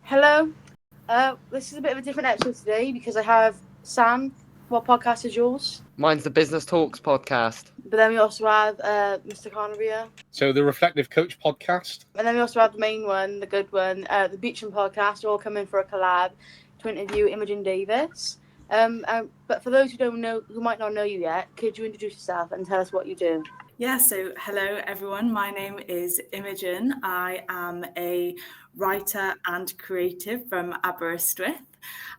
Hello. This is a bit of a different episode today because I have Sam. What podcast is yours? Mine's the Business Talks podcast. But then we also have Mr. Connery. So the Reflective Coach podcast. And then we also have the main one, the good one, the Beecham podcast. All coming for a collab to interview Imogen Davies. But for those who might not know you yet, could you introduce yourself and tell us what you do? Yeah, so hello everyone. My name is Imogen. I am a writer and creative from Aberystwyth.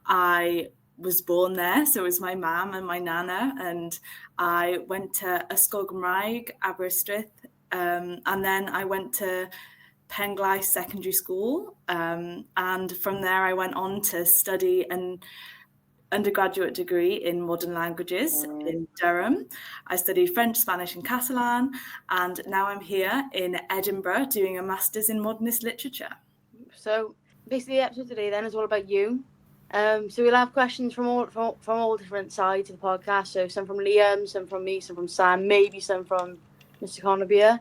I was born there, so was my mum and my nana, and I went to Ysgol Gymraeg, Aberystwyth, and then I went to Penglais Secondary School, and from there I went on to study an undergraduate degree in modern languages in Durham. I studied French, Spanish and Catalan, and now I'm here in Edinburgh doing a master's in modernist literature. So basically the episode today then is all about you. So we'll have questions from all different sides of the podcast. So some from Liam, some from me, some from Sam, maybe some from Mr. Connery.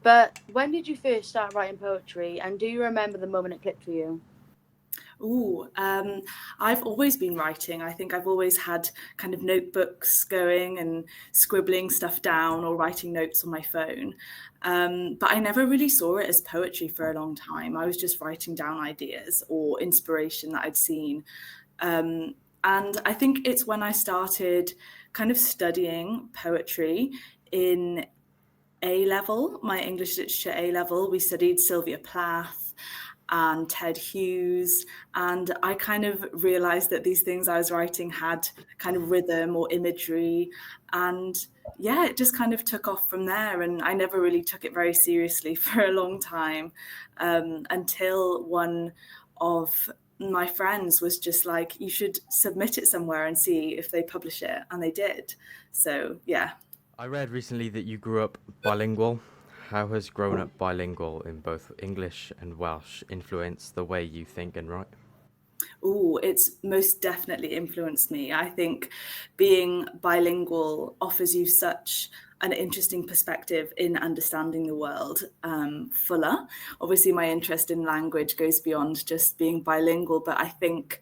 But when did you first start writing poetry, and do you remember the moment it clicked for you? I've always been writing. I think I've always had kind of notebooks going and scribbling stuff down or writing notes on my phone. But I never really saw it as poetry for a long time. I was just writing down ideas or inspiration that I'd seen. And I think it's when I started kind of studying poetry in A-level, my English literature A-level. We studied Sylvia Plath and Ted Hughes, and I kind of realized that these things I was writing had kind of rhythm or imagery, and yeah, it just kind of took off from there. And I never really took it very seriously for a long time, until one of my friends was just like, you should submit it somewhere and see if they publish it, and they did. So yeah. I read recently that you grew up bilingual. How has growing up bilingual in both English and Welsh influenced the way you think and write? It's most definitely influenced me. I think being bilingual offers you such an interesting perspective in understanding the world fuller. Obviously, my interest in language goes beyond just being bilingual, but I think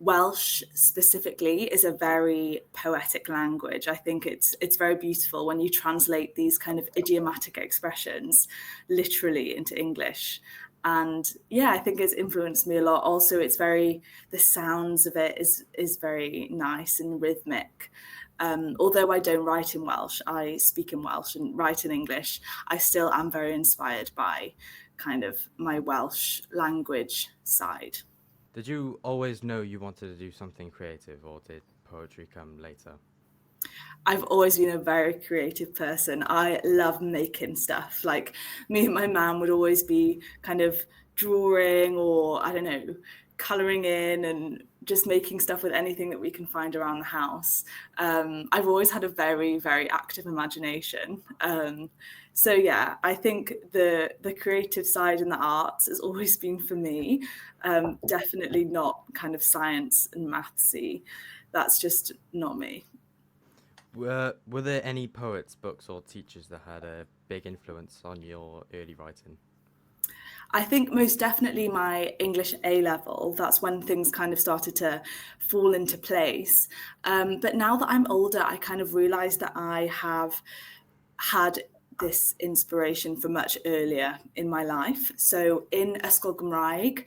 Welsh specifically is a very poetic language. I think it's very beautiful when you translate these kind of idiomatic expressions literally into English. And yeah, I think it's influenced me a lot. Also, the sounds of it is very nice and rhythmic. Although I don't write in Welsh, I speak in Welsh and write in English, I still am very inspired by kind of my Welsh language side. Did you always know you wanted to do something creative, or did poetry come later? I've always been a very creative person. I love making stuff. Like, me and my mum would always be kind of drawing or, I don't know, colouring in and just making stuff with anything that we can find around the house. I've always had a very, very active imagination. So yeah, I think the creative side and the arts has always been for me. Definitely not kind of science and mathsy. That's just not me. Were there any poets, books or teachers that had a big influence on your early writing? I think most definitely my English A-level, that's when things kind of started to fall into place. But now that I'm older, I kind of realised that I have had this inspiration from much earlier in my life. So in Ysgol Gymraeg,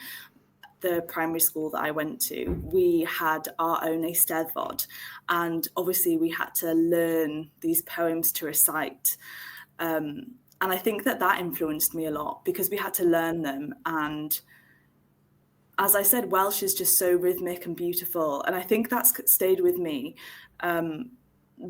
the primary school that I went to, we had our own Eisteddfod, and obviously we had to learn these poems to recite. And I think that influenced me a lot because we had to learn them. And as I said, Welsh is just so rhythmic and beautiful. And I think that's stayed with me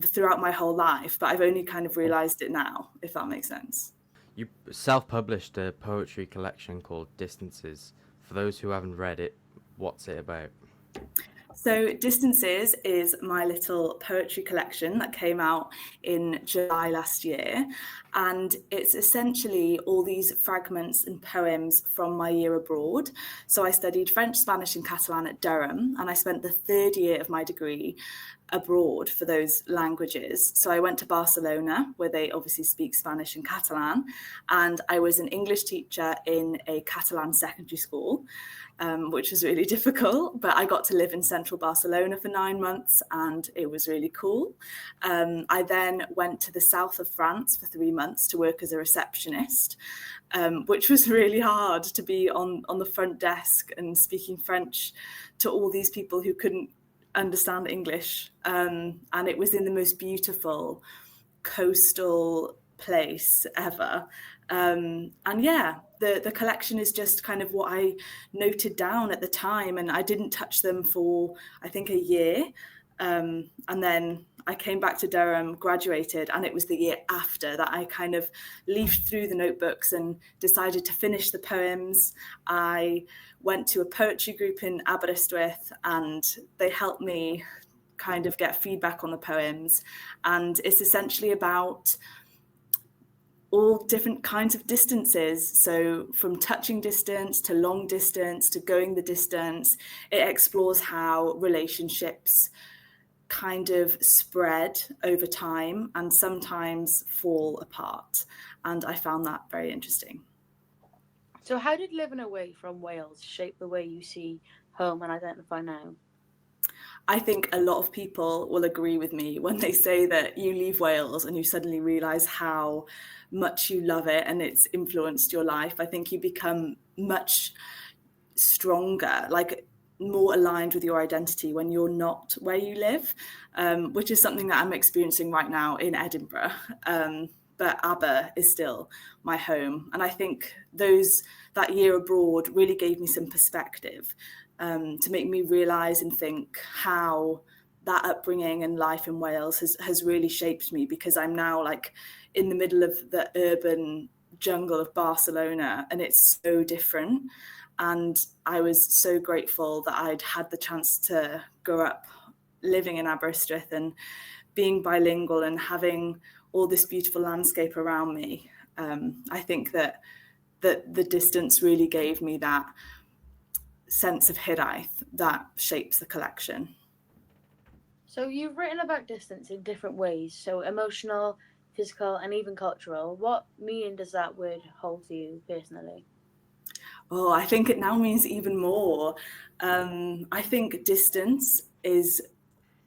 throughout my whole life, but I've only kind of realised it now, if that makes sense. You self-published a poetry collection called Distances. For those who haven't read it, what's it about? So Distances is my little poetry collection that came out in July last year. And it's essentially all these fragments and poems from my year abroad. So I studied French, Spanish and Catalan at Durham, and I spent the third year of my degree abroad for those languages. So I went to Barcelona, where they obviously speak Spanish and Catalan, and I was an English teacher in a Catalan secondary school, which was really difficult, but I got to live in central Barcelona for 9 months and it was really cool. I then went to the south of France for 3 months to work as a receptionist, which was really hard to be on the front desk and speaking French to all these people who couldn't understand English. And it was in the most beautiful coastal place ever. And yeah, the collection is just kind of what I noted down at the time, and I didn't touch them for I think a year, and then I came back to Durham, graduated, and it was the year after that I kind of leafed through the notebooks and decided to finish the poems. I went to a poetry group in Aberystwyth and they helped me kind of get feedback on the poems, and it's essentially about all different kinds of distances. So from touching distance to long distance to going the distance, it explores how relationships kind of spread over time and sometimes fall apart. And I found that very interesting. So how did living away from Wales shape the way you see home and identify now? I think a lot of people will agree with me when they say that you leave Wales and you suddenly realise how much you love it and it's influenced your life. I think you become much stronger, like more aligned with your identity when you're not where you live, which is something that I'm experiencing right now in Edinburgh. But Aber is still my home. And I think that year abroad really gave me some perspective, to make me realise and think how that upbringing and life in Wales has really shaped me, because I'm now like in the middle of the urban jungle of Barcelona and it's so different. And I was so grateful that I'd had the chance to grow up living in Aberystwyth and being bilingual and having all this beautiful landscape around me. I think that the distance really gave me that sense of hiraeth that shapes the collection. So you've written about distance in different ways, so emotional, physical, and even cultural. What meaning does that word hold to you personally? Oh, I think it now means even more. I think distance is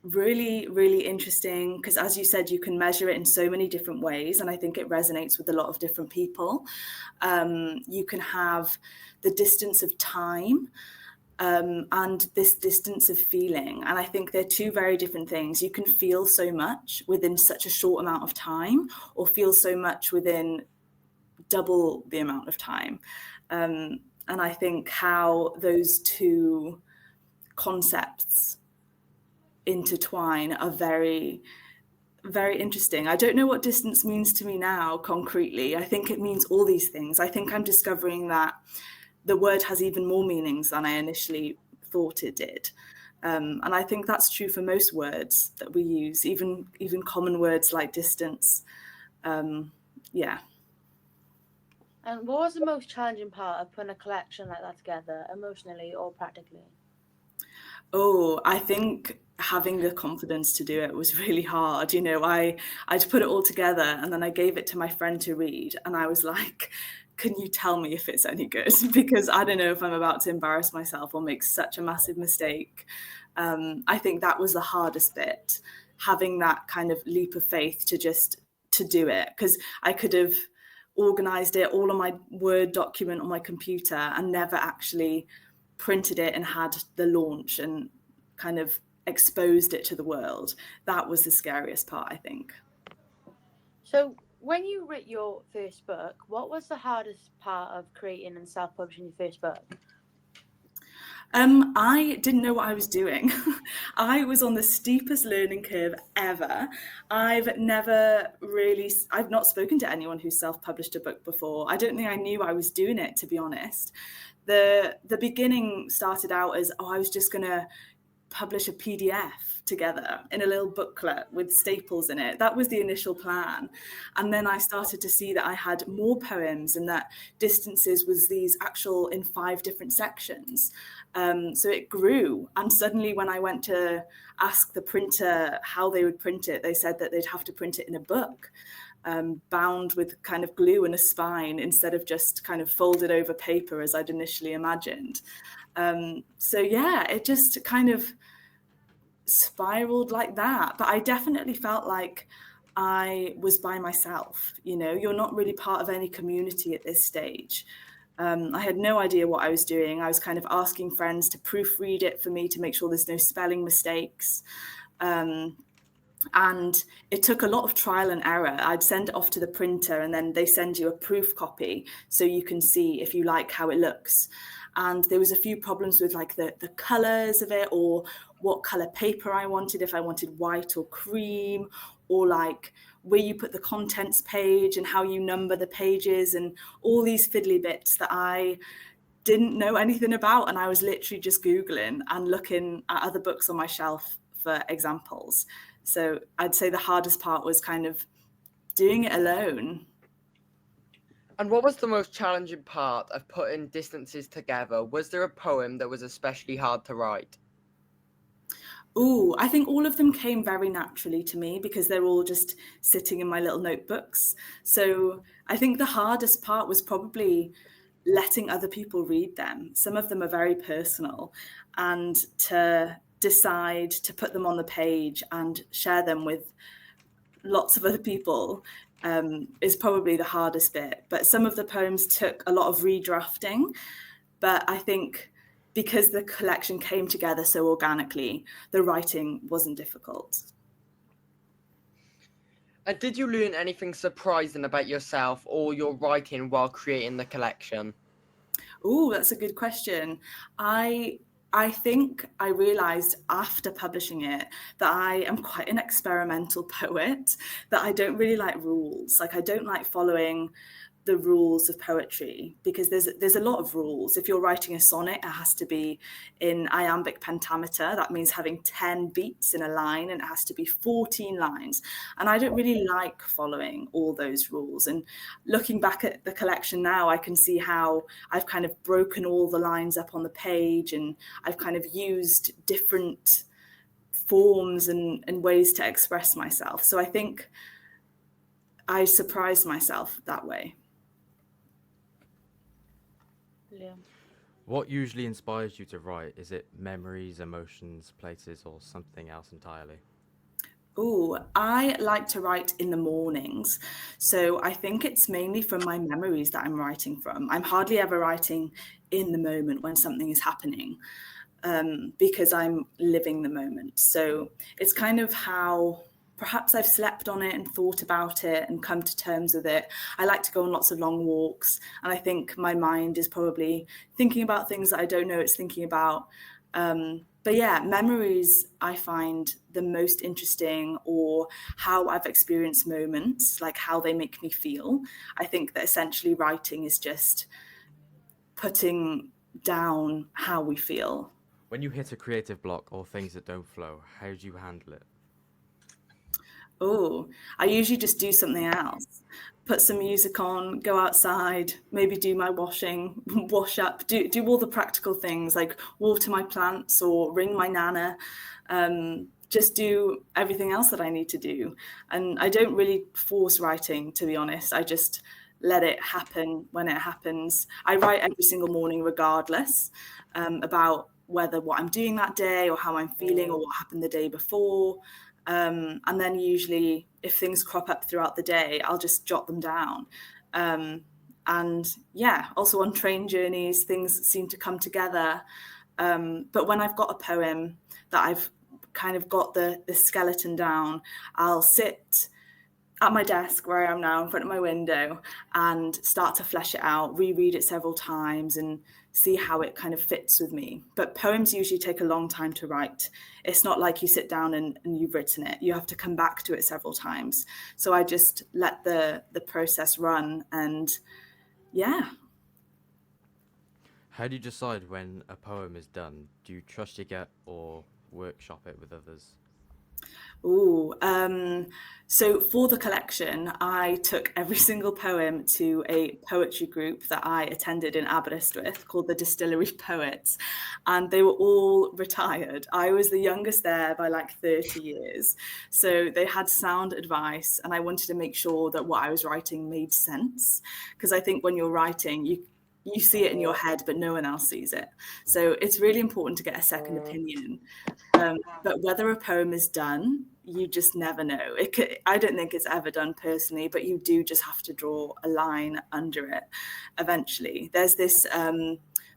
really, really interesting because, as you said, you can measure it in so many different ways, and I think it resonates with a lot of different people. You can have the distance of time, and this distance of feeling, and I think they're two very different things. You can feel so much within such a short amount of time, or feel so much within double the amount of time. And I think how those two concepts intertwine are very, very interesting. I don't know what distance means to me now concretely. I think it means all these things. I think I'm discovering that the word has even more meanings than I initially thought it did. And I think that's true for most words that we use, even common words like distance. Yeah. And what was the most challenging part of putting a collection like that together, emotionally or practically? Oh, I think having the confidence to do it was really hard. You know, I'd put it all together and then I gave it to my friend to read and I was like, can you tell me if it's any good? Because I don't know if I'm about to embarrass myself or make such a massive mistake. I think that was the hardest bit, having that kind of leap of faith to do it, because I could have organized it all on my Word document on my computer and never actually printed it and had the launch and kind of exposed it to the world. That was the scariest part, I think. So when you wrote your first book, what was the hardest part of creating and self-publishing your first book? I didn't know what I was doing. I was on the steepest learning curve ever. I've not spoken to anyone who self-published a book before. I don't think I knew I was doing it, to be honest. The beginning started out as, I was just going to publish a PDF together in a little booklet with staples in it. That was the initial plan. And then I started to see that I had more poems and that Distances was these actual in 5 different sections. So it grew. And suddenly when I went to ask the printer how they would print it, they said that they'd have to print it in a book, bound with kind of glue and a spine instead of just kind of folded over paper as I'd initially imagined. So yeah, it just kind of spiraled like that. But I definitely felt like I was by myself. You know, you're not really part of any community at this stage. I had no idea what I was doing. I was kind of asking friends to proofread it for me to make sure there's no spelling mistakes. And it took a lot of trial and error. I'd send it off to the printer and then they send you a proof copy so you can see if you like how it looks. And there was a few problems with like the colors of it, or what color paper I wanted, if I wanted white or cream, or like where you put the contents page and how you number the pages, and all these fiddly bits that I didn't know anything about. And I was literally just Googling and looking at other books on my shelf for examples. So I'd say the hardest part was kind of doing it alone. And what was the most challenging part of putting Distances together? Was there a poem that was especially hard to write? Ooh, I think all of them came very naturally to me because they're all just sitting in my little notebooks. So I think the hardest part was probably letting other people read them. Some of them are very personal, and to decide to put them on the page and share them with lots of other people is probably the hardest bit. But some of the poems took a lot of redrafting, but I think because the collection came together so organically, the writing wasn't difficult. And did you learn anything surprising about yourself or your writing while creating the collection? Oh, that's a good question. I think I realized after publishing it that I am quite an experimental poet, that I don't really like rules. Like, I don't like following the rules of poetry because there's a lot of rules. If you're writing a sonnet, it has to be in iambic pentameter. That means having 10 beats in a line, and it has to be 14 lines. And I don't really like following all those rules. And looking back at the collection now, I can see how I've kind of broken all the lines up on the page, and I've kind of used different forms and ways to express myself. So I think I surprised myself that way. Yeah. What usually inspires you to write? Is it memories, emotions, places, or something else entirely? Oh, I like to write in the mornings. So I think it's mainly from my memories that I'm writing from. I'm hardly ever writing in the moment when something is happening, because I'm living the moment. So it's kind of how perhaps I've slept on it and thought about it and come to terms with it. I like to go on lots of long walks, and I think my mind is probably thinking about things that I don't know it's thinking about. But yeah, memories I find the most interesting, or how I've experienced moments, like how they make me feel. I think that essentially writing is just putting down how we feel. When you hit a creative block or things that don't flow, how do you handle it? Oh, I usually just do something else. Put some music on, go outside, maybe do my washing, wash up, do all the practical things like water my plants or ring my nana. Just do everything else that I need to do. And I don't really force writing, to be honest. I just let it happen when it happens. I write every single morning regardless, about whether what I'm doing that day or how I'm feeling or what happened the day before. And then usually if things crop up throughout the day, I'll just jot them down. And yeah, also on train journeys, things seem to come together. But when I've got a poem that I've kind of got the skeleton down, I'll sit at my desk where I am now in front of my window and start to flesh it out, reread it several times and see how it kind of fits with me. But poems usually take a long time to write. It's not like you sit down and you've written it. You have to come back to it several times. So I just let the process run, and yeah. How do you decide when a poem is done? Do you trust your gut, or workshop it with others? Ooh, so for the collection, I took every single poem to a poetry group that I attended in Aberystwyth called the Distillery Poets, and they were all retired. I was the youngest there by like 30 years. So they had sound advice, and I wanted to make sure that what I was writing made sense. Because I think when you're writing, you see it in your head, but no one else sees it. So it's really important to get a second opinion. But whether a poem is done, you just never know. I don't think it's ever done personally, but you do just have to draw a line under it eventually. There's this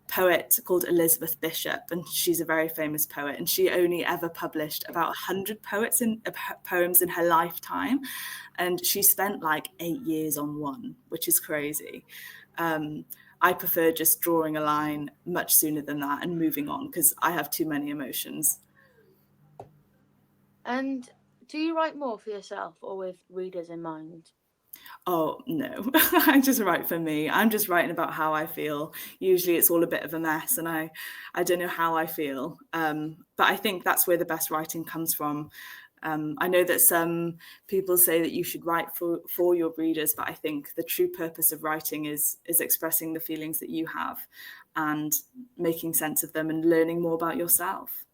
poet called Elizabeth Bishop, and she's a very famous poet, and she only ever published about 100 poems in her lifetime, and she spent like 8 years on one, which is crazy. I prefer just drawing a line much sooner than that and moving on, because I have too many emotions. And do you write more for yourself or with readers in mind? Oh, no, I just write for me. I'm just writing about how I feel. Usually it's all a bit of a mess, and I don't know how I feel. But I think that's where the best writing comes from. I know that some people say that you should write for your readers, but I think the true purpose of writing is expressing the feelings that you have and making sense of them and learning more about yourself.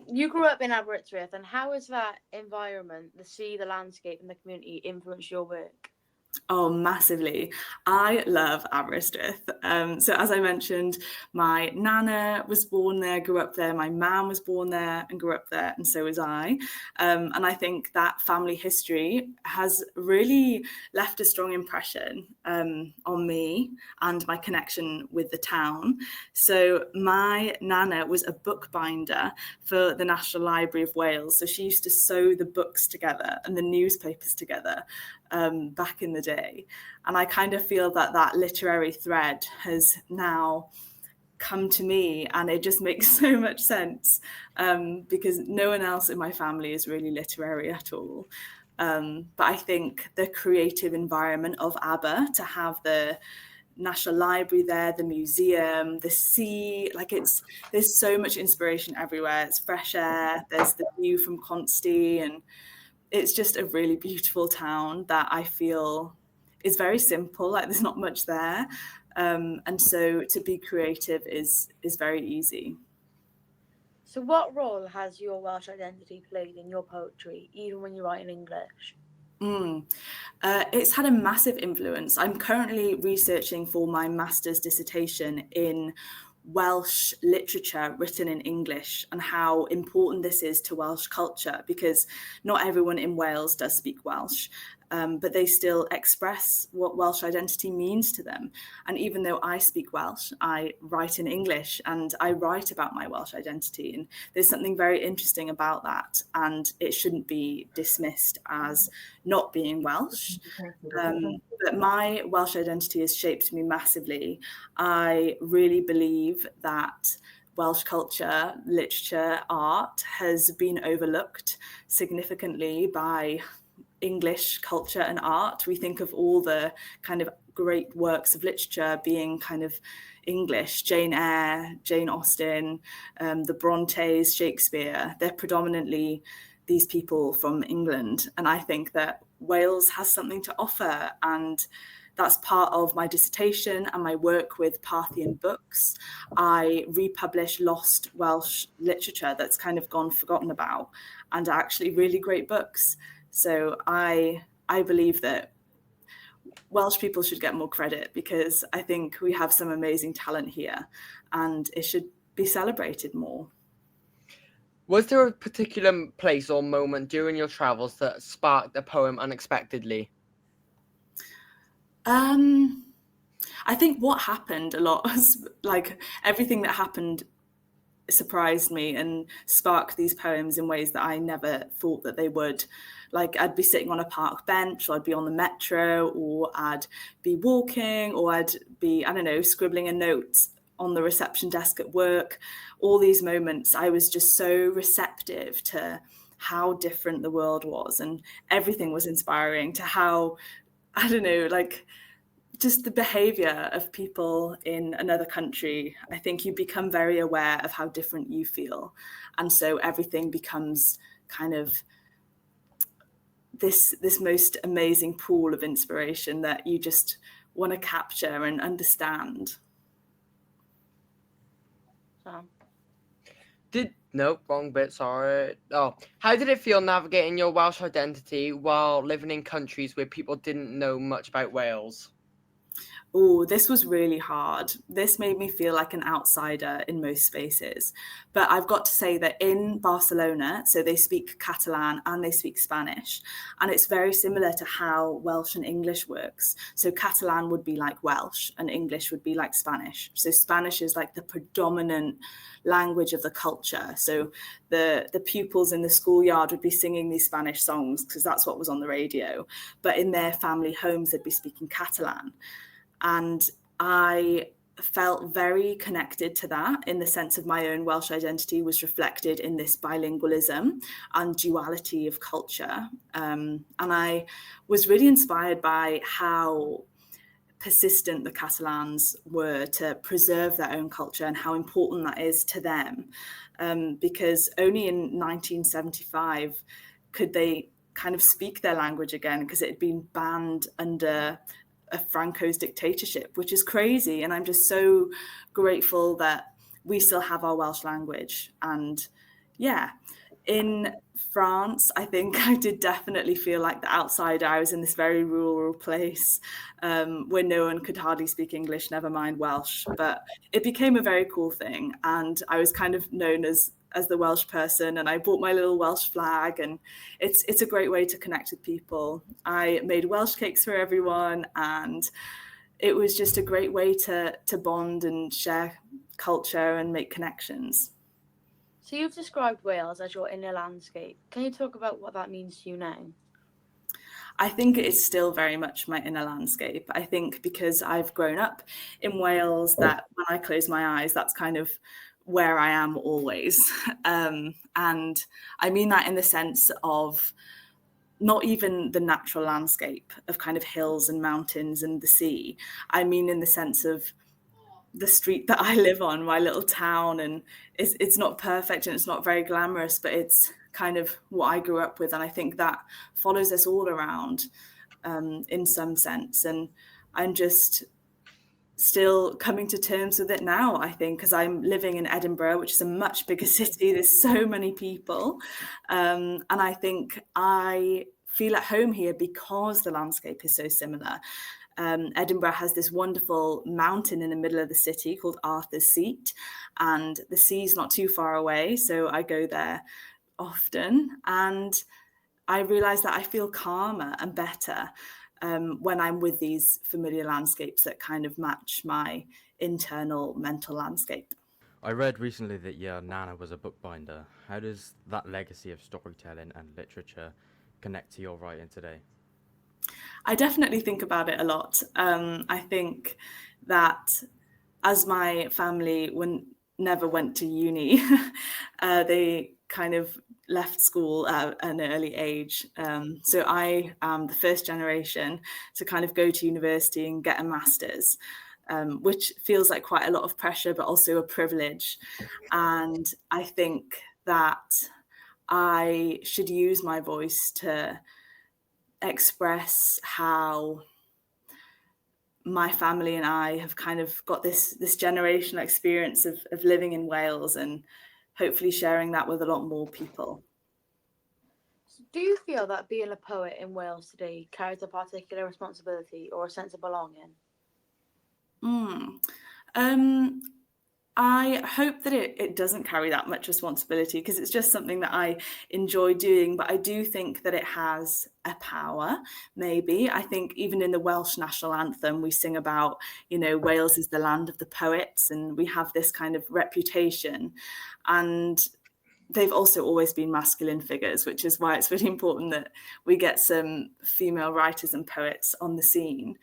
You grew up in Aberystwyth, and how has that environment, the sea, the landscape, and the community influenced your work? Oh, massively. I love Aberystwyth. So as I mentioned, my nana was born there, grew up there. My mum was born there and grew up there, and so was I. And I think that family history has really left a strong impression on me and my connection with the town. So my nana was a bookbinder for the National Library of Wales. So she used to sew the books together and the newspapers together back in the day. And I kind of feel that that literary thread has now come to me, and it just makes so much sense because no one else in my family is really literary at all. But I think the creative environment of Aber, to have the National Library there, the museum, the sea, there's so much inspiration everywhere. It's fresh air, there's the view from Consti, and it's just a really beautiful town that I feel is very simple. Like there's not much there. And so to be creative is very easy. So what role has your Welsh identity played in your poetry, even when you write in English? It's had a massive influence. I'm currently researching for my master's dissertation in Welsh literature written in English and how important this is to Welsh culture, because not everyone in Wales does speak Welsh, but they still express what Welsh identity means to them. And even though I speak Welsh, I write in English and I write about my Welsh identity. And there's something very interesting about that. And it shouldn't be dismissed as not being Welsh. But my Welsh identity has shaped me massively. I really believe that Welsh culture, literature, art has been overlooked significantly by English culture and art. We think of all the kind of great works of literature being kind of English, Jane Eyre, Jane Austen, the Brontes, Shakespeare. They're predominantly these people from England. And I think that Wales has something to offer, and that's part of my dissertation and my work with Parthian Books. I republish lost Welsh literature that's kind of gone forgotten about, and are actually really great books. So I believe that Welsh people should get more credit, because I think we have some amazing talent here and it should be celebrated more. Was there a particular place or moment during your travels that sparked a poem unexpectedly? I think what happened a lot was like everything that happened surprised me and sparked these poems in ways that I never thought that they would. Like I'd be sitting on a park bench, or I'd be on the metro, or I'd be walking, or I'd be, I don't know, scribbling a note on the reception desk at work. All these moments, I was just so receptive to how different the world was, and everything was inspiring to how, I don't know, like just the behavior of people in another country. I think you become very aware of how different you feel. And so everything becomes kind of this most amazing pool of inspiration that you just want to capture and understand. So, No, wrong bit, sorry. Oh, how did it feel navigating your Welsh identity while living in countries where people didn't know much about Wales? Oh, this was really hard. This made me feel like an outsider in most spaces. But I've got to say that in Barcelona, so they speak Catalan and they speak Spanish. And it's very similar to how Welsh and English works. So Catalan would be like Welsh and English would be like Spanish. So Spanish is like the predominant language of the culture. So the pupils in the schoolyard would be singing these Spanish songs because that's what was on the radio. But in their family homes, they'd be speaking Catalan. And I felt very connected to that in the sense of my own Welsh identity was reflected in this bilingualism and duality of culture. And I was really inspired by how persistent the Catalans were to preserve their own culture and how important that is to them. Because only in 1975 could they kind of speak their language again because it had been banned under Franco's dictatorship, which is crazy. And I'm just so grateful that we still have our Welsh language. And yeah, in France, I think I did definitely feel like the outsider. I was in this very rural place where no one could hardly speak English, never mind Welsh. But it became a very cool thing. And I was kind of known as the Welsh person, and I bought my little Welsh flag, and it's a great way to connect with people. I made Welsh cakes for everyone, and it was just a great way to bond and share culture and make connections. So you've described Wales as your inner landscape. Can you talk about what that means to you now? I think it is still very much my inner landscape. I think because I've grown up in Wales, that when I close my eyes, that's kind of where I am always. And I mean that in the sense of not even the natural landscape of kind of hills and mountains and the sea. I mean in the sense of the street that I live on, my little town, and it's not perfect and it's not very glamorous, but it's kind of what I grew up with. And I think that follows us all around in some sense. And I'm just still coming to terms with it now, I think, because I'm living in Edinburgh, which is a much bigger city. There's so many people. And I think I feel at home here because the landscape is so similar. Edinburgh has this wonderful mountain in the middle of the city called Arthur's Seat, and the sea's not too far away, so I go there often, and I realise that I feel calmer and better when I'm with these familiar landscapes that kind of match my internal mental landscape. I read recently that your Nana was a bookbinder. How does that legacy of storytelling and literature connect to your writing today? I definitely think about it a lot. I think that as my family never went to uni, they kind of left school at an early age. So I am the first generation to kind of go to university and get a master's, which feels like quite a lot of pressure, but also a privilege. And I think that I should use my voice to express how my family and I have kind of got this generational experience of living in Wales, and hopefully sharing that with a lot more people. So do you feel that being a poet in Wales today carries a particular responsibility or a sense of belonging? I hope that it doesn't carry that much responsibility, because it's just something that I enjoy doing. But I do think that it has a power, maybe. I think even in the Welsh National Anthem, we sing about, Wales is the land of the poets, and we have this kind of reputation. And they've also always been masculine figures, which is why it's really important that we get some female writers and poets on the scene.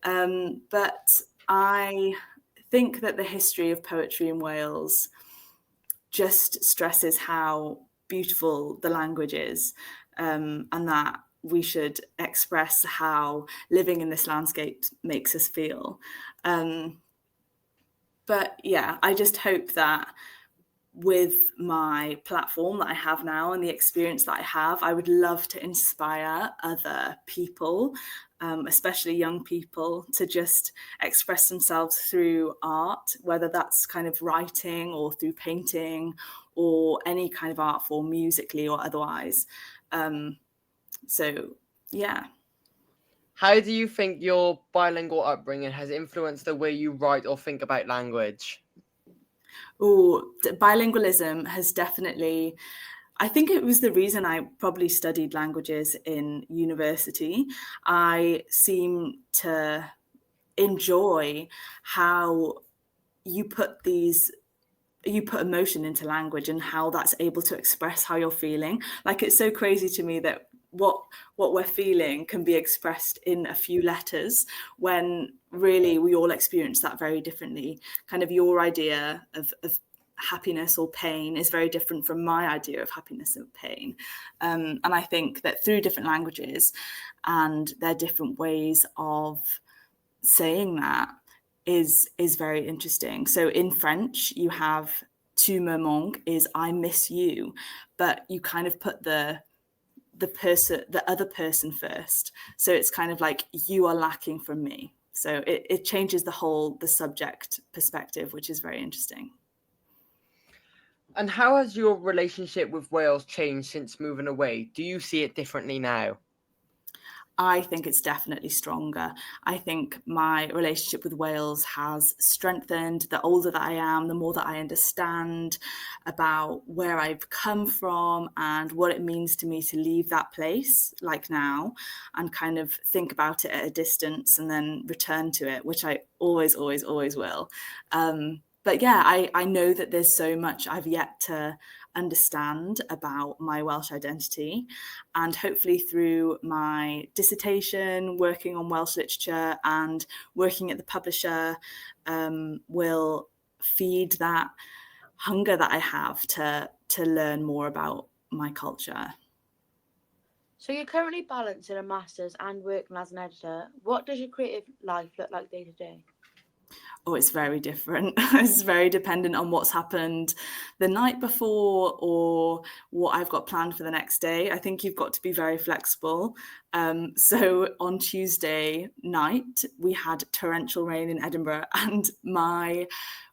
But I think that the history of poetry in Wales just stresses how beautiful the language is, and that we should express how living in this landscape makes us feel. But yeah, I just hope that with my platform that I have now and the experience that I have, I would love to inspire other people, especially young people, to just express themselves through art, whether that's kind of writing or through painting or any kind of art form, musically or otherwise. So yeah. How do you think your bilingual upbringing has influenced the way you write or think about language? Bilingualism has definitely, I think it was the reason I probably studied languages in university. I seem to enjoy how you put emotion into language and how that's able to express how you're feeling. Like, it's so crazy to me that what we're feeling can be expressed in a few letters, when really we all experience that very differently. Kind of your idea of happiness or pain is very different from my idea of happiness and pain. And I think that through different languages and their different ways of saying that is very interesting. So in French, you have tu me manques is I miss you, but you kind of put the other person first. So it's kind of like, you are lacking from me. So it changes the subject perspective, which is very interesting. And how has your relationship with Wales changed since moving away? Do you see it differently now? I think it's definitely stronger. I think my relationship with Wales has strengthened. The older that I am, the more that I understand about where I've come from and what it means to me to leave that place, like now, and kind of think about it at a distance and then return to it, which I always will. But yeah, I know that there's so much I've yet to understand about my Welsh identity, and hopefully through my dissertation, working on Welsh literature and working at the publisher, will feed that hunger that I have to learn more about my culture. So you're currently balancing a master's and working as an editor. What does your creative life look like day to day? Oh, it's very different. It's very dependent on what's happened the night before or what I've got planned for the next day. I think you've got to be very flexible. So on Tuesday night, we had torrential rain in Edinburgh, and my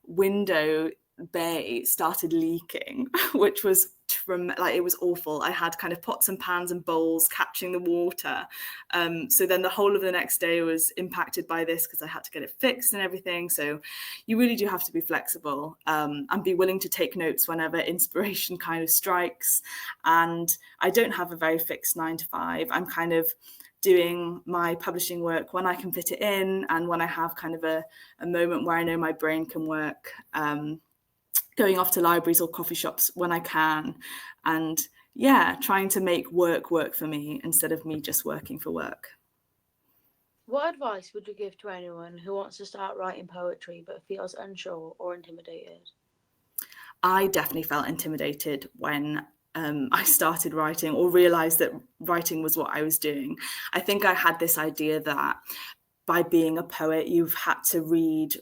window bay started leaking, which was it was awful. I had kind of pots and pans and bowls catching the water. So then the whole of the next day was impacted by this, because I had to get it fixed and everything. So you really do have to be flexible, and be willing to take notes whenever inspiration kind of strikes. And I don't have a very fixed 9 to 5. I'm kind of doing my publishing work when I can fit it in, and when I have kind of a moment where I know my brain can work, going off to libraries or coffee shops when I can, and yeah, trying to make work for me instead of me just working for work. What advice would you give to anyone who wants to start writing poetry but feels unsure or intimidated? I definitely felt intimidated when I started writing, or realised that writing was what I was doing. I think I had this idea that by being a poet, you've had to read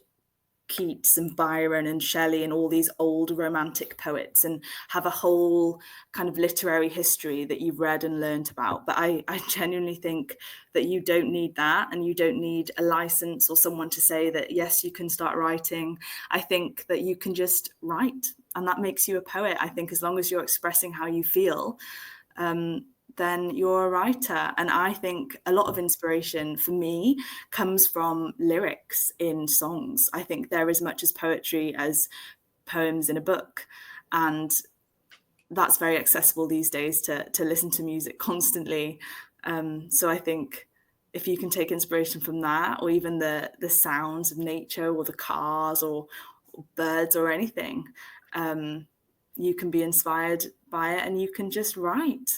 Keats and Byron and Shelley and all these old romantic poets and have a whole kind of literary history that you've read and learned about. But I genuinely think that you don't need that, and you don't need a license or someone to say that, yes, you can start writing. I think that you can just write, and that makes you a poet. I think as long as you're expressing how you feel, then you're a writer. And I think a lot of inspiration for me comes from lyrics in songs. I think they're as much as poetry as poems in a book. And that's very accessible these days to listen to music constantly. So I think if you can take inspiration from that, or even the sounds of nature, or the cars, or birds, or anything, you can be inspired by it, and you can just write.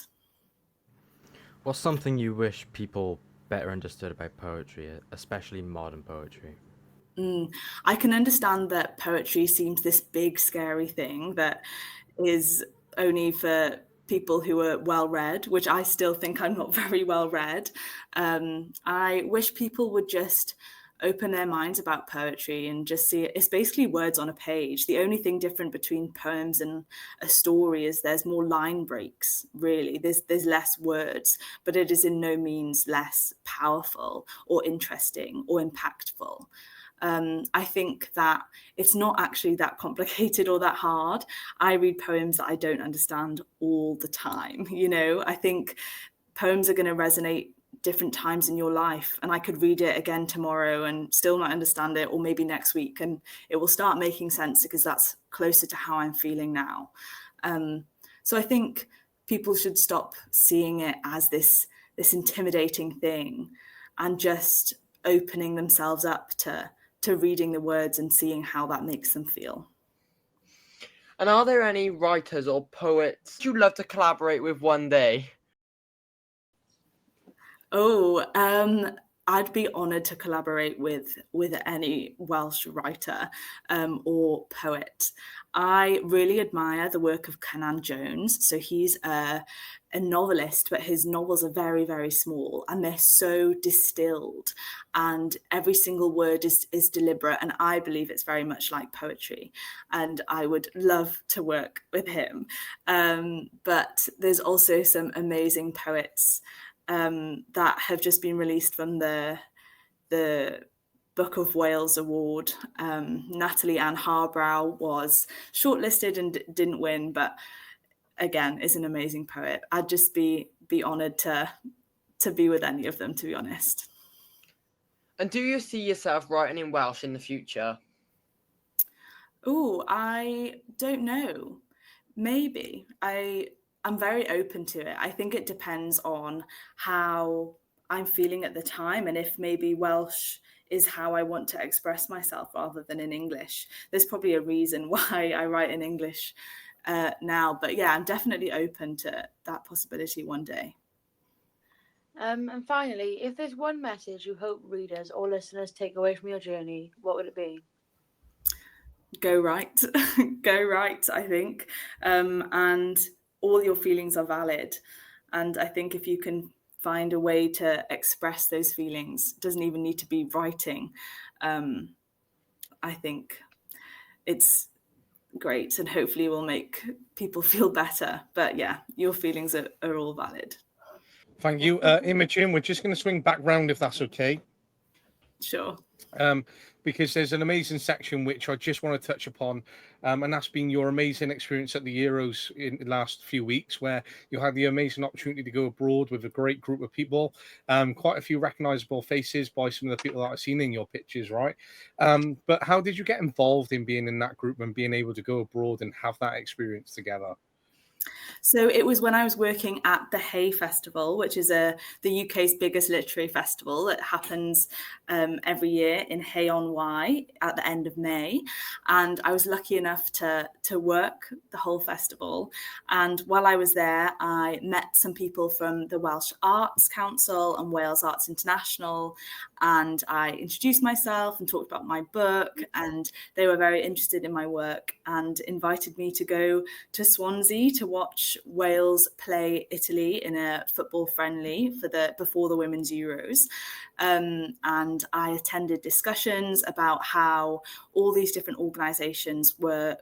What's something you wish people better understood about poetry, especially modern poetry? I can understand that poetry seems this big, scary thing that is only for people who are well read, which I still think I'm not very well read. I wish people would just open their minds about poetry and just see it. It's basically words on a page. The only thing different between poems and a story is there's more line breaks, really. There's less words, but it is in no means less powerful or interesting or impactful. I think that it's not actually that complicated or that hard. I read poems that I don't understand all the time. I think poems are going to resonate different times in your life, and I could read it again tomorrow and still not understand it, or maybe next week, and it will start making sense because that's closer to how I'm feeling now. So I think people should stop seeing it as this intimidating thing and just opening themselves up to reading the words and seeing how that makes them feel. And are there any writers or poets you'd love to collaborate with one day? I'd be honoured to collaborate with any Welsh writer or poet. I really admire the work of Cynan Jones. So he's a novelist, but his novels are very, very small and they're so distilled, and every single word is deliberate, and I believe it's very much like poetry, and I would love to work with him. But there's also some amazing poets that have just been released from the Book of Wales Award. Natalie Ann Harbrow was shortlisted and didn't win, but again is an amazing poet. I'd just be honoured to be with any of them, to be honest. And do you see yourself writing in Welsh in the future? Oh, I don't know. Maybe. I'm very open to it. I think it depends on how I'm feeling at the time, and if maybe Welsh is how I want to express myself rather than in English. There's probably a reason why I write in English now, but yeah, I'm definitely open to that possibility one day. And finally, if there's one message you hope readers or listeners take away from your journey, what would it be? Go right. Go right, I think. And all your feelings are valid. And I think if you can find a way to express those feelings, it doesn't even need to be writing. I think it's great, and hopefully will make people feel better. But yeah, your feelings are all valid. Thank you. Imogen, we're just going to swing back round if that's okay. Sure. Because there's an amazing section which I just want to touch upon, and that's been your amazing experience at the Euros in the last few weeks, where you had the amazing opportunity to go abroad with a great group of people, quite a few recognisable faces by some of the people that I've seen in your pictures, right? But how did you get involved in being in that group and being able to go abroad and have that experience together? So it was when I was working at the Hay Festival, which is the UK's biggest literary festival. It happens every year in Hay-on-Wye at the end of May. And I was lucky enough to work the whole festival. And while I was there, I met some people from the Welsh Arts Council and Wales Arts International. And I introduced myself and talked about my book. And they were very interested in my work and invited me to go to Swansea to watch Wales play Italy in a football friendly before the Women's Euros. And I attended discussions about how all these different organisations were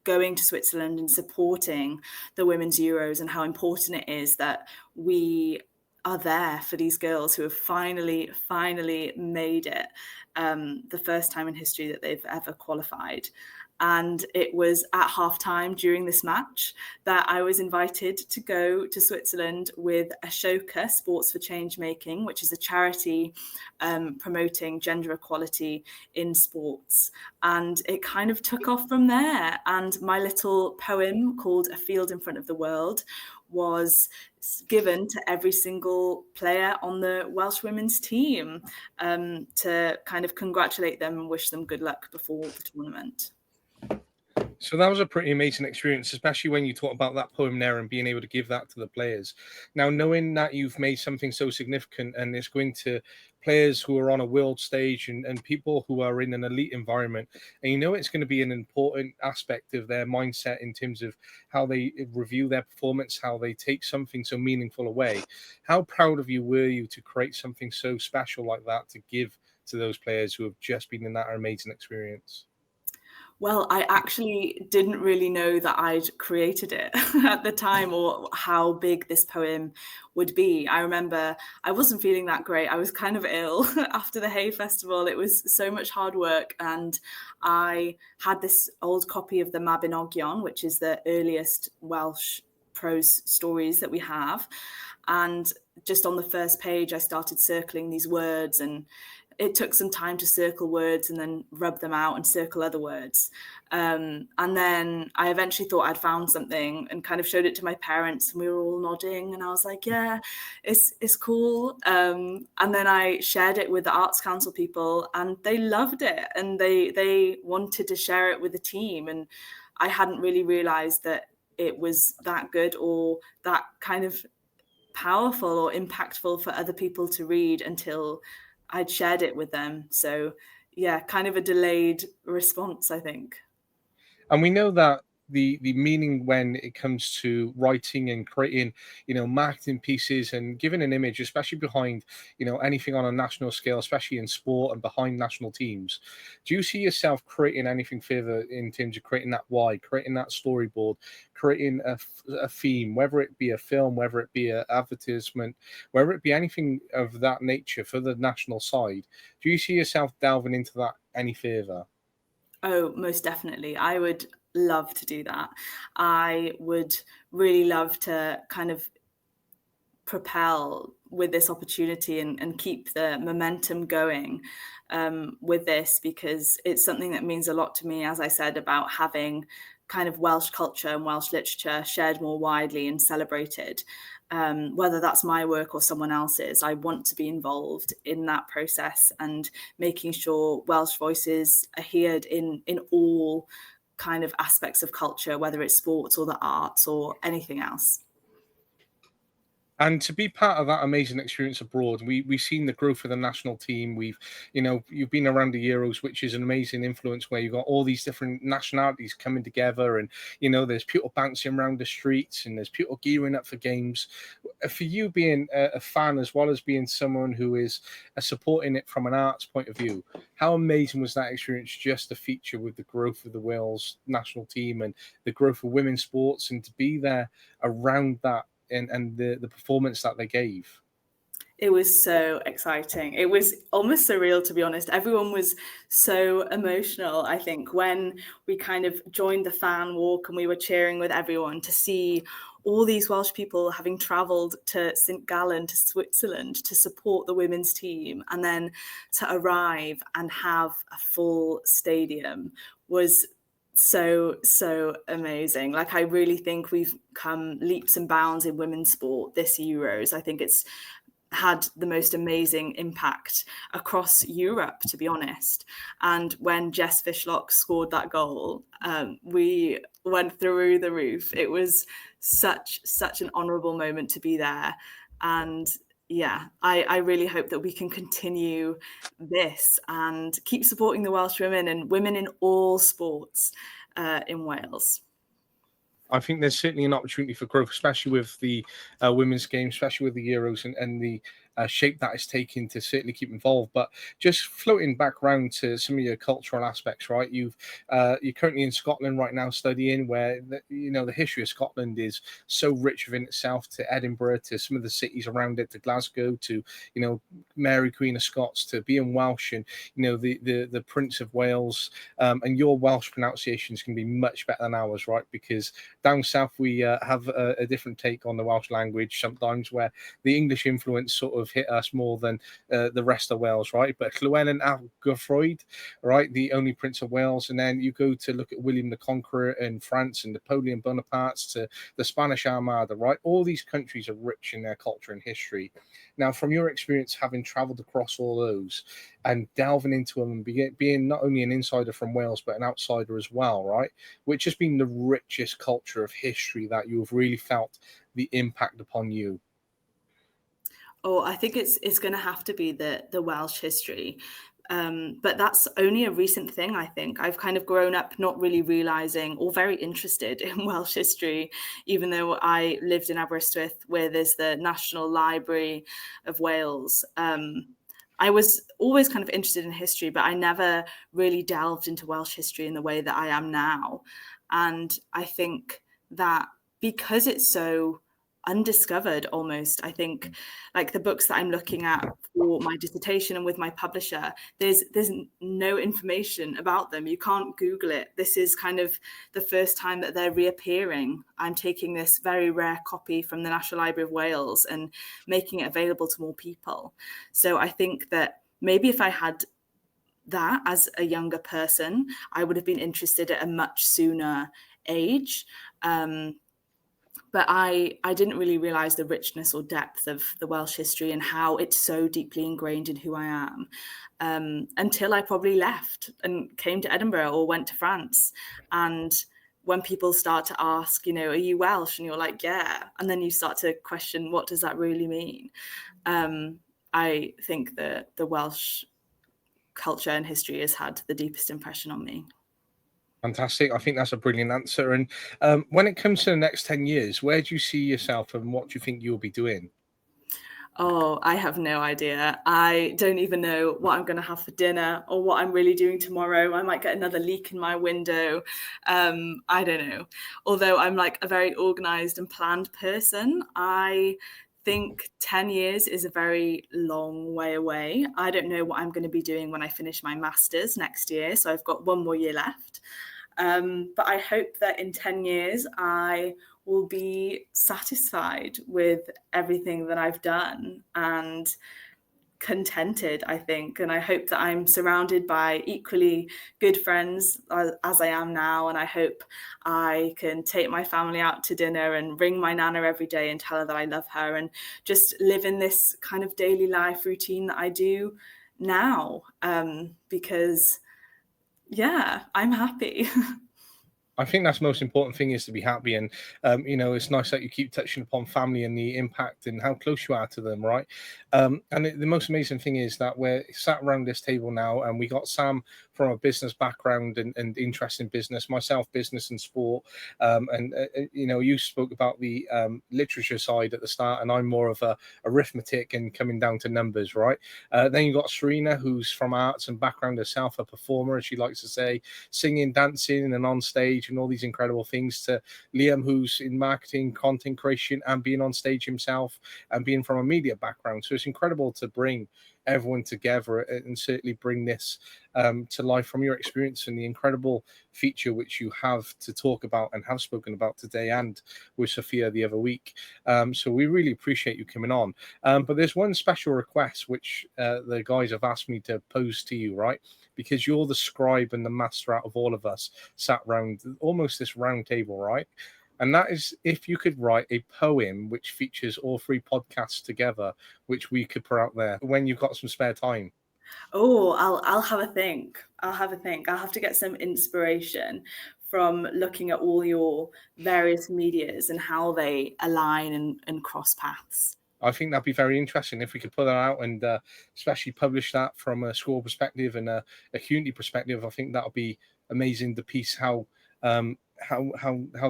going to Switzerland and supporting the Women's Euros, and how important it is that we are there for these girls who have finally made it, the first time in history that they've ever qualified. And it was at halftime during this match that I was invited to go to Switzerland with Ashoka Sports for Change Making, which is a charity promoting gender equality in sports. And it kind of took off from there. And my little poem called A Field in Front of the World was given to every single player on the Welsh women's team to kind of congratulate them and wish them good luck before the tournament. So that was a pretty amazing experience, especially when you talk about that poem there and being able to give that to the players. Now, knowing that you've made something so significant and it's going to players who are on a world stage and people who are in an elite environment, and you know it's going to be an important aspect of their mindset in terms of how they review their performance, how they take something so meaningful away. How proud of you were you to create something so special like that to give to those players who have just been in that amazing experience? Well, I actually didn't really know that I'd created it at the time or how big this poem would be. I remember I wasn't feeling that great. I was kind of ill after the Hay Festival. It was so much hard work. And I had this old copy of the Mabinogion, which is the earliest Welsh prose stories that we have. And just on the first page, I started circling these words, and it took some time to circle words and then rub them out and circle other words. And then I eventually thought I'd found something and kind of showed it to my parents, and we were all nodding, and I was like, yeah, it's cool. And then I shared it with the Arts Council people, and they loved it, and they wanted to share it with the team. And I hadn't really realized that it was that good or that kind of powerful or impactful for other people to read until I'd shared it with them. So yeah, kind of a delayed response, I think. And we know that the meaning when it comes to writing and creating, marketing pieces and giving an image, especially behind, anything on a national scale, especially in sport and behind national teams. Do you see yourself creating anything further in terms of creating that why, creating that storyboard, creating a theme, whether it be a film, whether it be an advertisement, whether it be anything of that nature for the national side? Do you see yourself delving into that any further? Oh, most definitely. I would love to do that. I would really love to kind of propel with this opportunity and keep the momentum going with this, because it's something that means a lot to me, as I said, about having kind of Welsh culture and Welsh literature shared more widely and celebrated. Whether that's my work or someone else's, I want to be involved in that process and making sure Welsh voices are heard in all kind of aspects of culture, whether it's sports or the arts or anything else. And to be part of that amazing experience abroad, we've seen the growth of the national team. You've been around the Euros, which is an amazing influence where you've got all these different nationalities coming together, and there's people bouncing around the streets, and there's people gearing up for games. For you being a fan as well as being someone who is supporting it from an arts point of view, how amazing was that experience just to feature with the growth of the Wales national team and the growth of women's sports, and to be there around that and the performance that they gave? It was so exciting. It was almost surreal, to be honest. Everyone was so emotional, I think, when we kind of joined the fan walk and we were cheering with everyone to see all these Welsh people having travelled to St. Gallen, to Switzerland, to support the women's team, and then to arrive and have a full stadium was so amazing. Like, I really think we've come leaps and bounds in women's sport this Euros. I think it's had the most amazing impact across Europe, to be honest. And when Jess Fishlock scored that goal, we went through the roof. It was such an honourable moment to be there. And yeah, I really hope that we can continue this and keep supporting the Welsh women and women in all sports in Wales. I think there's certainly an opportunity for growth, especially with the women's game, especially with the Euros and the shape that it's taking to certainly keep involved. But just floating back around to some of your cultural aspects, right? You're currently in Scotland right now studying, where the history of Scotland is so rich within itself. To Edinburgh, to some of the cities around it, to Glasgow, to Mary Queen of Scots, to being Welsh, and the Prince of Wales, and your Welsh pronunciations can be much better than ours, right? Because down south we have a different take on the Welsh language sometimes, where the English influence sort of have hit us more than the rest of Wales, right? But Llewellyn ap Gyfrwy, right, the only Prince of Wales, and then you go to look at William the Conqueror in France and Napoleon Bonaparte to the Spanish Armada, right? All these countries are rich in their culture and history. Now, from your experience having travelled across all those and delving into them and being not only an insider from Wales but an outsider as well, right? Which has been the richest culture of history that you have really felt the impact upon you? Oh, I think it's going to have to be the Welsh history. But that's only a recent thing, I think. I've kind of grown up not really realising or very interested in Welsh history, even though I lived in Aberystwyth, where there's the National Library of Wales. I was always kind of interested in history, but I never really delved into Welsh history in the way that I am now. And I think that because it's so undiscovered almost, I think like the books that I'm looking at for my dissertation and with my publisher, there's no information about them. You can't Google it. This is kind of the first time that they're reappearing. I'm taking this very rare copy from the National Library of Wales and making it available to more people. So I think that maybe if I had that as a younger person, I would have been interested at a much sooner age. But I didn't really realise the richness or depth of the Welsh history and how it's so deeply ingrained in who I am until I probably left and came to Edinburgh or went to France. And when people start to ask, you know, are you Welsh? And you're like, yeah. And then you start to question, what does that really mean? I think that the Welsh culture and history has had the deepest impression on me. Fantastic. I think that's a brilliant answer. And when it comes to the next 10 years, where do you see yourself and what do you think you'll be doing? Oh, I have no idea. I don't even know what I'm going to have for dinner or what I'm really doing tomorrow. I might get another leak in my window. I don't know. Although I'm like a very organized and planned person, I think 10 years is a very long way away. I don't know what I'm going to be doing when I finish my master's next year. So I've got one more year left. But I hope that in 10 years, I will be satisfied with everything that I've done and contented, I think. And I hope that I'm surrounded by equally good friends as I am now. And I hope I can take my family out to dinner and ring my nana every day and tell her that I love her and just live in this kind of daily life routine that I do now. Because yeah, I'm happy. I think that's the most important thing, is to be happy. And, it's nice that you keep touching upon family and the impact and how close you are to them, right? The most amazing thing is that we're sat around this table now and we got Sam from a business background and interest in business, myself, business and sport. You spoke about the literature side at the start, and I'm more of a arithmetic and coming down to numbers, right? Then you got Serena, who's from arts and background herself, a performer, as she likes to say, singing, dancing, and on stage and all these incredible things, to Liam, who's in marketing, content creation, and being on stage himself and being from a media background. So it's incredible to bring everyone together and certainly bring this to life from your experience and the incredible feature which you have to talk about and have spoken about today and with Sophia the other week. So we really appreciate you coming on. But there's one special request which the guys have asked me to pose to you, right? Because you're the scribe and the master out of all of us sat round almost this round table, right? And that is, if you could write a poem which features all three podcasts together, which we could put out there when you've got some spare time. Oh, I'll have a think. I'll have to get some inspiration from looking at all your various medias and how they align and cross paths. I think that'd be very interesting if we could put that out and especially publish that from a school perspective and a community perspective. I think that'll be amazing. The piece, how the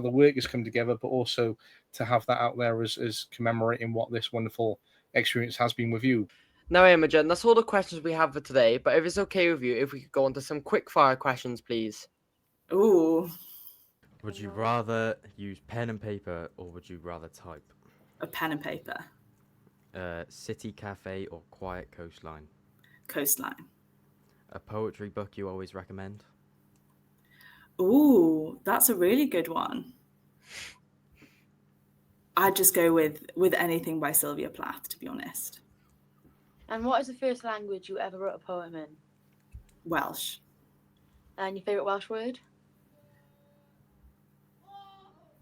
work has come together, but also to have that out there as commemorating what this wonderful experience has been with you. Now, Imogen, that's all the questions we have for today. But if it's okay with you, if we could go on to some quick fire questions, please. Ooh. Would you rather use pen and paper or would you rather type? A pen and paper. City cafe or quiet coastline? Coastline. A poetry book you always recommend? Ooh, that's a really good one. I'd just go with anything by Sylvia Plath, to be honest. And what is the first language you ever wrote a poem in? Welsh. And your favourite Welsh word?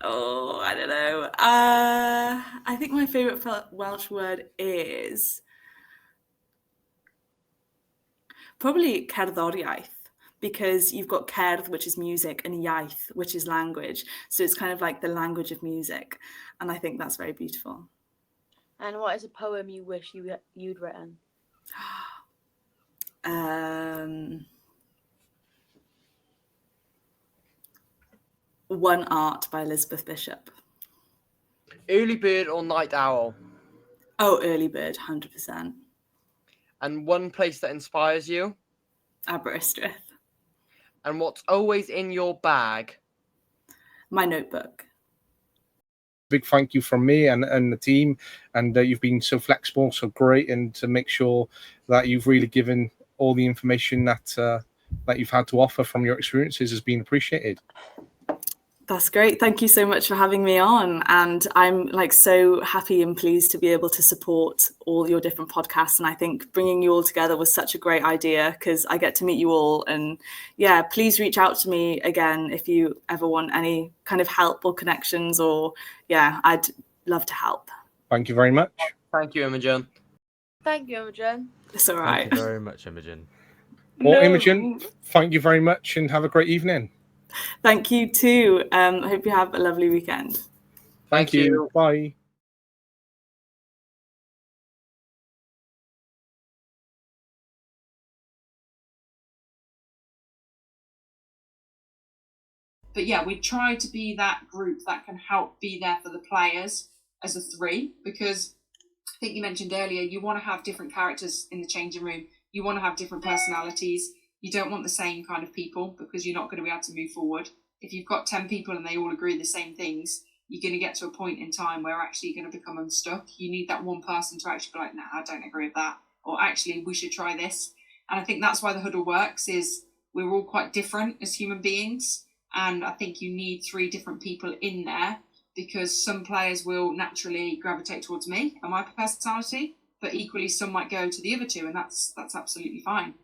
Oh, I don't know. I think my favourite Welsh word is probably cerddoriaeth, because you've got cerdd, which is music, and iaith, which is language. So it's kind of like the language of music. And I think that's very beautiful. And what is a poem you wish you'd written? One Art by Elizabeth Bishop. Early bird or night owl? Oh, early bird, 100%. And one place that inspires you? Aberystwyth. And what's always in your bag? My notebook. Big thank you from me and the team, and you've been so flexible, so great, and to make sure that you've really given all the information that you've had to offer from your experiences has been appreciated. That's great. Thank you so much for having me on. And I'm so happy and pleased to be able to support all your different podcasts. And I think bringing you all together was such a great idea because I get to meet you all. And yeah, please reach out to me again if you ever want any kind of help or connections, or yeah, I'd love to help. Thank you very much. Thank you, Imogen. Thank you, Imogen. It's all right. Thank you very much, Imogen. Well, Imogen, thank you very much and have a great evening. Thank you too. I hope you have a lovely weekend. Thank you. Bye. But yeah, we try to be that group that can help be there for the players as a three, because I think you mentioned earlier, you want to have different characters in the changing room. You want to have different personalities. You don't want the same kind of people because you're not going to be able to move forward. If you've got 10 people and they all agree the same things, you're going to get to a point in time where actually you're going to become unstuck. You need that one person to actually be like, nah, I don't agree with that. Or actually, we should try this. And I think that's why the huddle works, is we're all quite different as human beings. And I think you need 3 different people in there, because some players will naturally gravitate towards me and my personality, but equally some might go to the other 2, and that's absolutely fine.